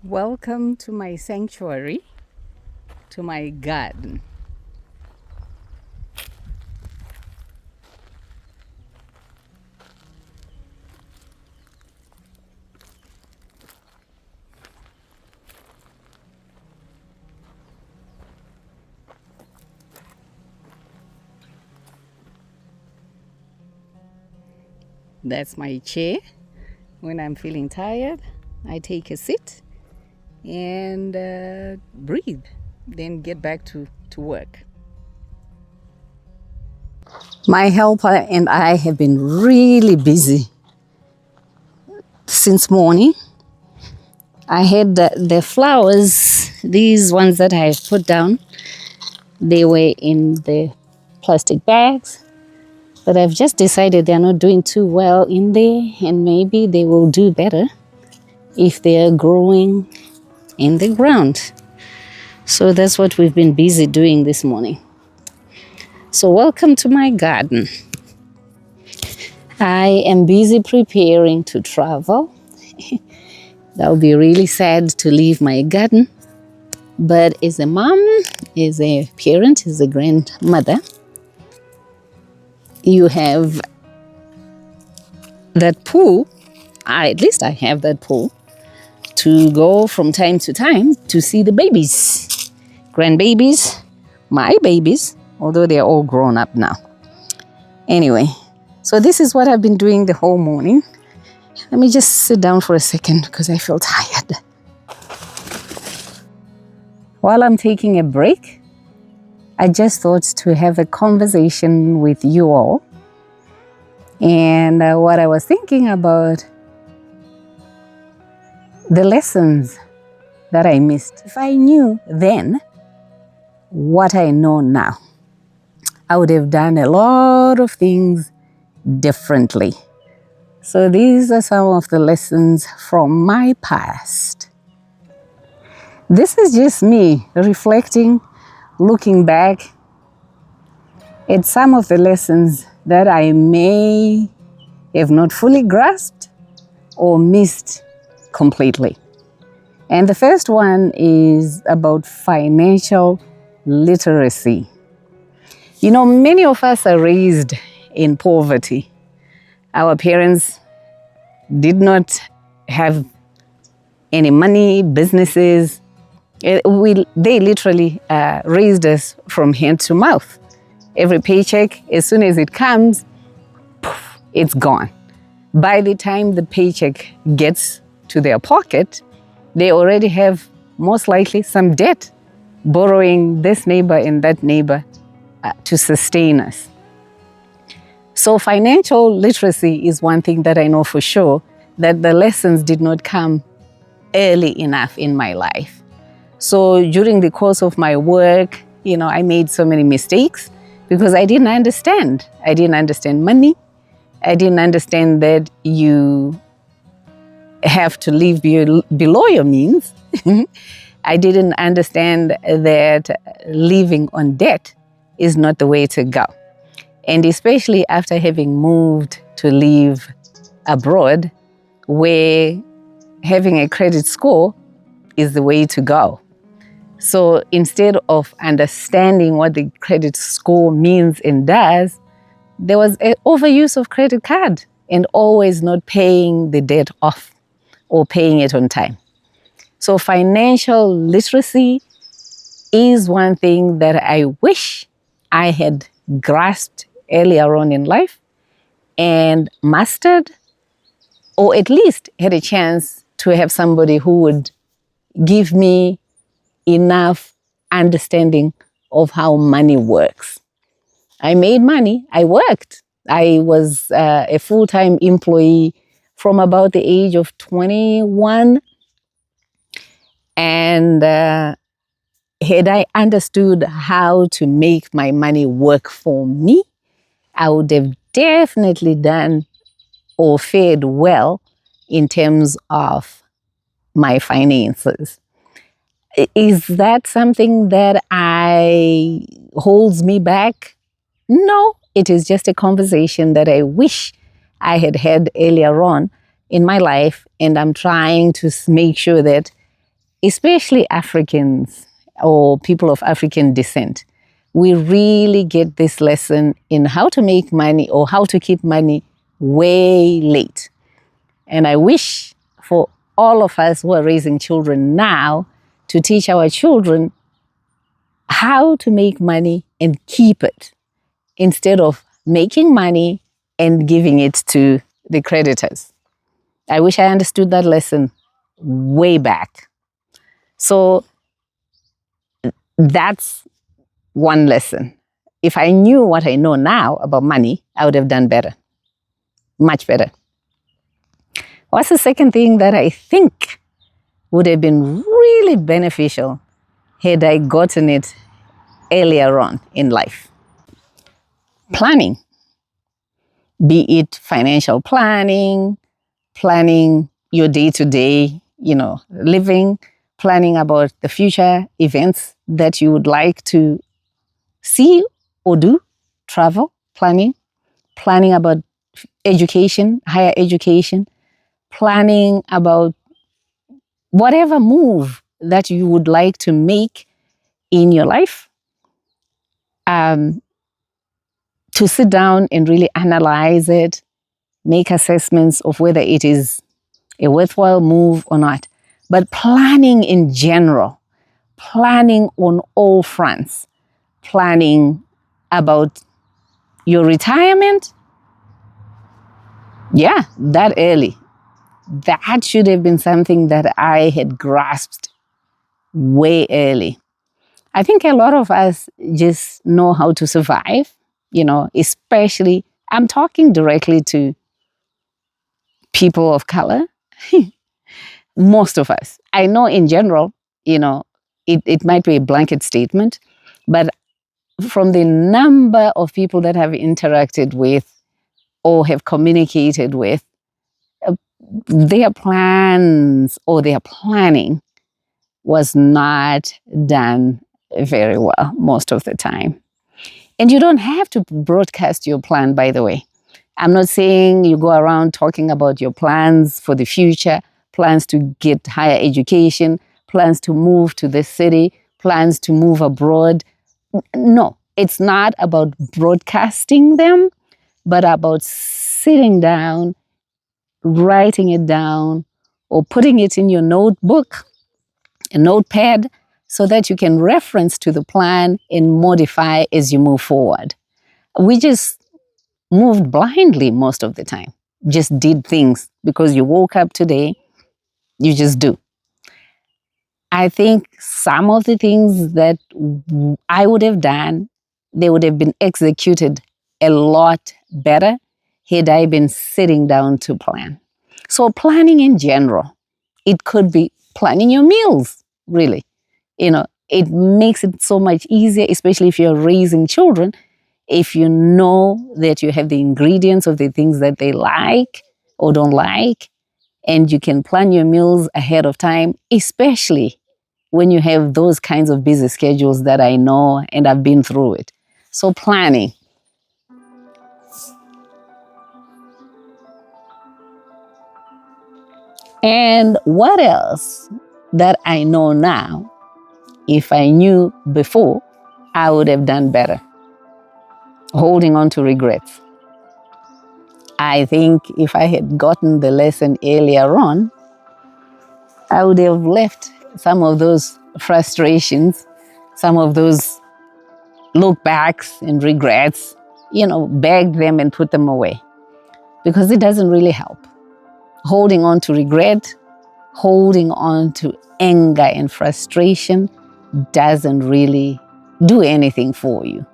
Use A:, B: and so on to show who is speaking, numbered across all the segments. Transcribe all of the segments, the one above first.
A: Welcome to my sanctuary, to my garden. That's my chair. When I'm feeling tired, I take a sit and breathe, then get back to work. My helper and I have been really busy since morning. I had the flowers, these ones that I put down, they were in the plastic bags, but I've just decided they're not doing too well in there, and maybe they will do better if they are growing in the ground. So that's what we've been busy doing this morning. So welcome to my garden. I am busy preparing to travel. That would be really sad to leave my garden. But as a mom, as a parent, as a grandmother, you have that pull, at least I have that pull, to go from time to time to see the babies, grandbabies, my babies, although they're all grown up now. Anyway, so this is what I've been doing the whole morning. Let me just sit down for a second because I feel tired. While I'm taking a break, I just thought to have a conversation with you all. And what I was thinking about, the lessons that I missed. If I knew then what I know now, I would have done a lot of things differently. So these are some of the lessons from my past. This is just me reflecting, looking back at some of the lessons that I may have not fully grasped or missed completely. And the first one is about financial literacy. You know, many of us are raised in poverty. Our parents did not have any money, businesses. They literally raised us from hand to mouth. Every paycheck, as soon as it comes, poof, it's gone. By the time the paycheck gets to their pocket, they already have most likely some debt, borrowing this neighbor and that neighbor to sustain us. So financial literacy is one thing that I know for sure, that the lessons did not come early enough in my life. So during the course of my work, I made so many mistakes because I didn't understand. I didn't understand money. I didn't understand that you have to live below your means. I didn't understand that living on debt is not the way to go. And especially after having moved to live abroad, where having a credit score is the way to go. So instead of understanding what the credit score means and does, there was an overuse of credit card and always not paying the debt off or paying it on time. So financial literacy is one thing that I wish I had grasped earlier on in life and mastered, or at least had a chance to have somebody who would give me enough understanding of how money works. I made money, I worked. I was a full-time employee from about the age of 21. And had I understood how to make my money work for me, I would have definitely done or fared well in terms of my finances. Is that something that holds me back? No, it is just a conversation that I wish I had had earlier on in my life, and I'm trying to make sure that especially Africans or people of African descent, we really get this lesson in how to make money or how to keep money way late. And I wish for all of us who are raising children now to teach our children how to make money and keep it instead of making money and giving it to the creditors. I wish I understood that lesson way back. So that's one lesson. If I knew what I know now about money, I would have done better, much better. What's the second thing that I think would have been really beneficial had I gotten it earlier on in life? Planning, be it financial planning, planning your day-to-day, living, planning about the future events that you would like to see or do, travel, planning about education, higher education, planning about whatever move that you would like to make in your life. To sit down and really analyze it, make assessments of whether it is a worthwhile move or not. But planning in general, planning on all fronts, planning about your retirement, yeah, that early. That should have been something that I had grasped way early. I think a lot of us just know how to survive, especially, I'm talking directly to people of color. Most of us. I know in general, it might be a blanket statement, but from the number of people that have interacted with or have communicated with, their plans or their planning was not done very well most of the time. And you don't have to broadcast your plan, by the way. I'm not saying you go around talking about your plans for the future, plans to get higher education, plans to move to the city, plans to move abroad. No, it's not about broadcasting them, but about sitting down, writing it down, or putting it in your notebook, a notepad, so that you can reference to the plan and modify as you move forward. We just moved blindly most of the time, just did things because you woke up today, you just do. I think some of the things that I would have done, they would have been executed a lot better had I been sitting down to plan. So planning in general, it could be planning your meals, really. It makes it so much easier, especially if you're raising children, if you know that you have the ingredients of the things that they like or don't like, and you can plan your meals ahead of time, especially when you have those kinds of busy schedules that I know and I've been through it. So planning. And what else that I know now, if I knew before, I would have done better? Holding on to regrets. I think if I had gotten the lesson earlier on, I would have left some of those frustrations, some of those look backs and regrets, bag them and put them away, because it doesn't really help. Holding on to regret, holding on to anger and frustration doesn't really do anything for you.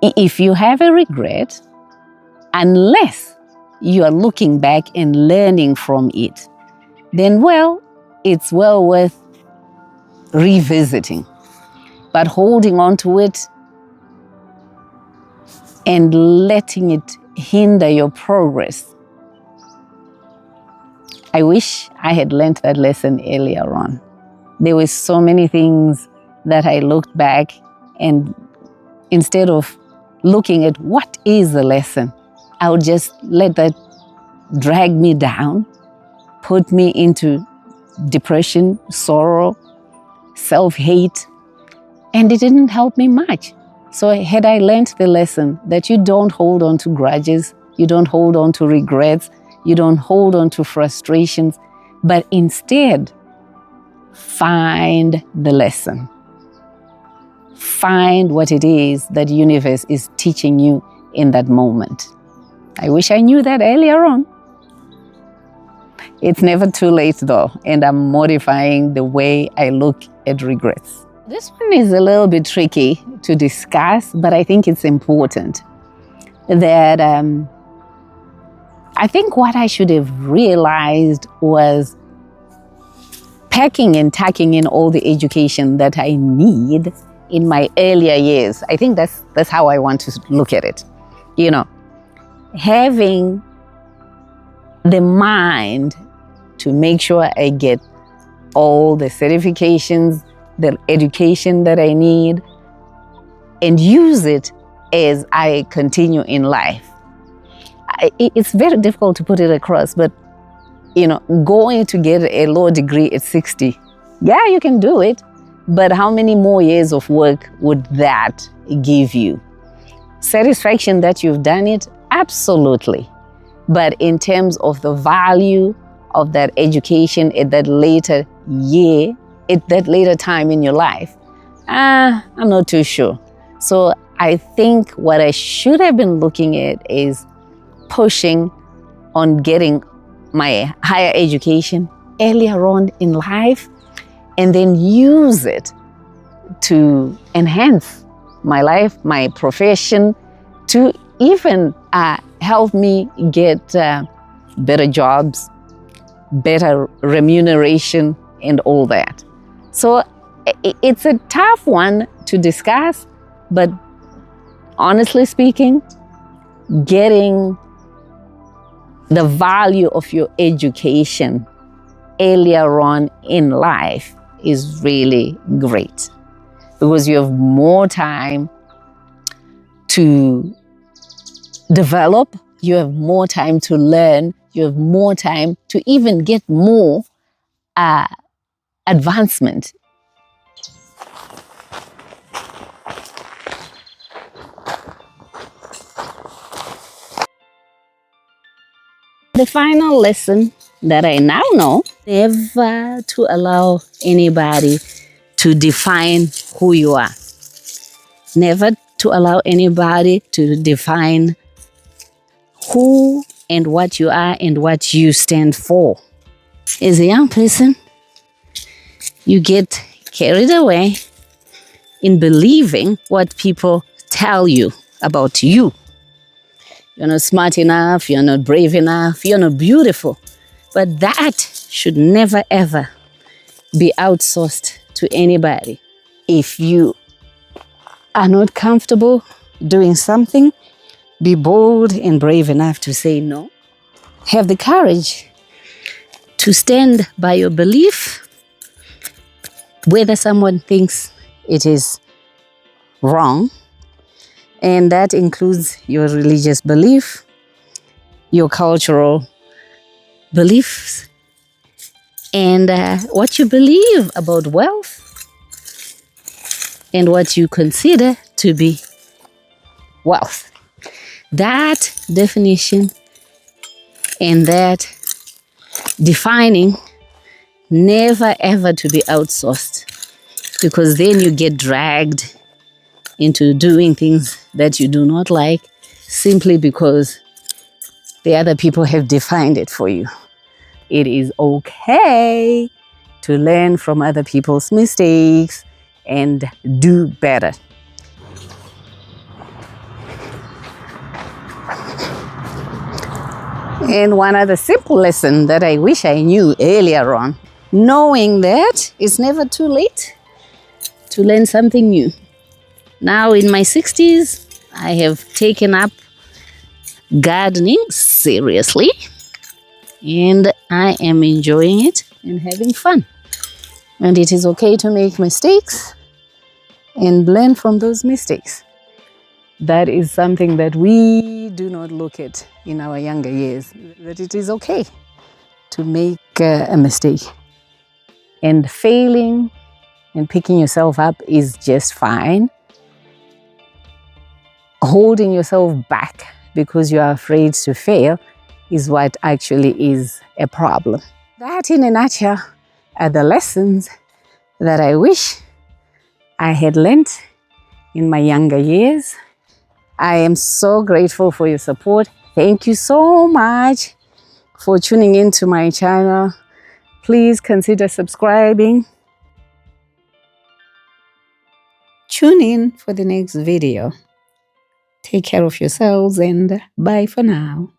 A: If you have a regret, unless you are looking back and learning from it, then, it's well worth revisiting. But holding on to it and letting it hinder your progress, I wish I had learned that lesson earlier on. There were so many things that I looked back, and instead of looking at what is the lesson, I would just let that drag me down, put me into depression, sorrow, self-hate, and it didn't help me much. So had I learned the lesson that you don't hold on to grudges, you don't hold on to regrets, you don't hold on to frustrations, but instead find the lesson. Find what it is that the universe is teaching you in that moment. I wish I knew that earlier on. It's never too late though, and I'm modifying the way I look at regrets. This one is a little bit tricky to discuss, but I think it's important that I think what I should have realized was packing and tucking in all the education that I need in my earlier years. I think that's how I want to look at it. You know, having the mind to make sure I get all the certifications, the education that I need, and use it as I continue in life. It's very difficult to put it across, but going to get a law degree at 60, yeah, you can do it, but how many more years of work would that give you? Satisfaction that you've done it? Absolutely. But in terms of the value of that education at that later year, at that later time in your life, I'm not too sure. So I think what I should have been looking at is pushing on getting my higher education earlier on in life, and then use it to enhance my life, my profession, to even help me get better jobs, better remuneration, and all that. So it's a tough one to discuss, but honestly speaking, getting the value of your education earlier on in life is really great, because you have more time to develop, you have more time to learn, you have more time to even get more advancement. The final lesson that I now know, never to allow anybody to define who you are. Never to allow anybody to define who and what you are and what you stand for. As a young person, you get carried away in believing what people tell you about you. You're not smart enough, you're not brave enough, you're not beautiful. But that should never ever be outsourced to anybody. If you are not comfortable doing something, be bold and brave enough to say no. Have the courage to stand by your belief, whether someone thinks it is wrong. And that includes your religious belief, your cultural beliefs, and what you believe about wealth, and what you consider to be wealth. That definition and that defining never ever to be outsourced, because then you get dragged into doing things that you do not like simply because the other people have defined it for you. It is okay to learn from other people's mistakes and do better. And one other simple lesson that I wish I knew earlier on, knowing that it's never too late to learn something new. Now in my 60s, I have taken up gardening seriously, and I am enjoying it and having fun. And it is okay to make mistakes and learn from those mistakes. That is something that we do not look at in our younger years, that it is okay to make a mistake And failing and picking yourself up is just fine. Holding yourself back because you are afraid to fail is what actually is a problem. That, in a nutshell, are the lessons that I wish I had learned in my younger years. I am so grateful for your support. Thank you so much for tuning into my channel. Please consider subscribing. Tune in for the next video. Take care of yourselves and bye for now.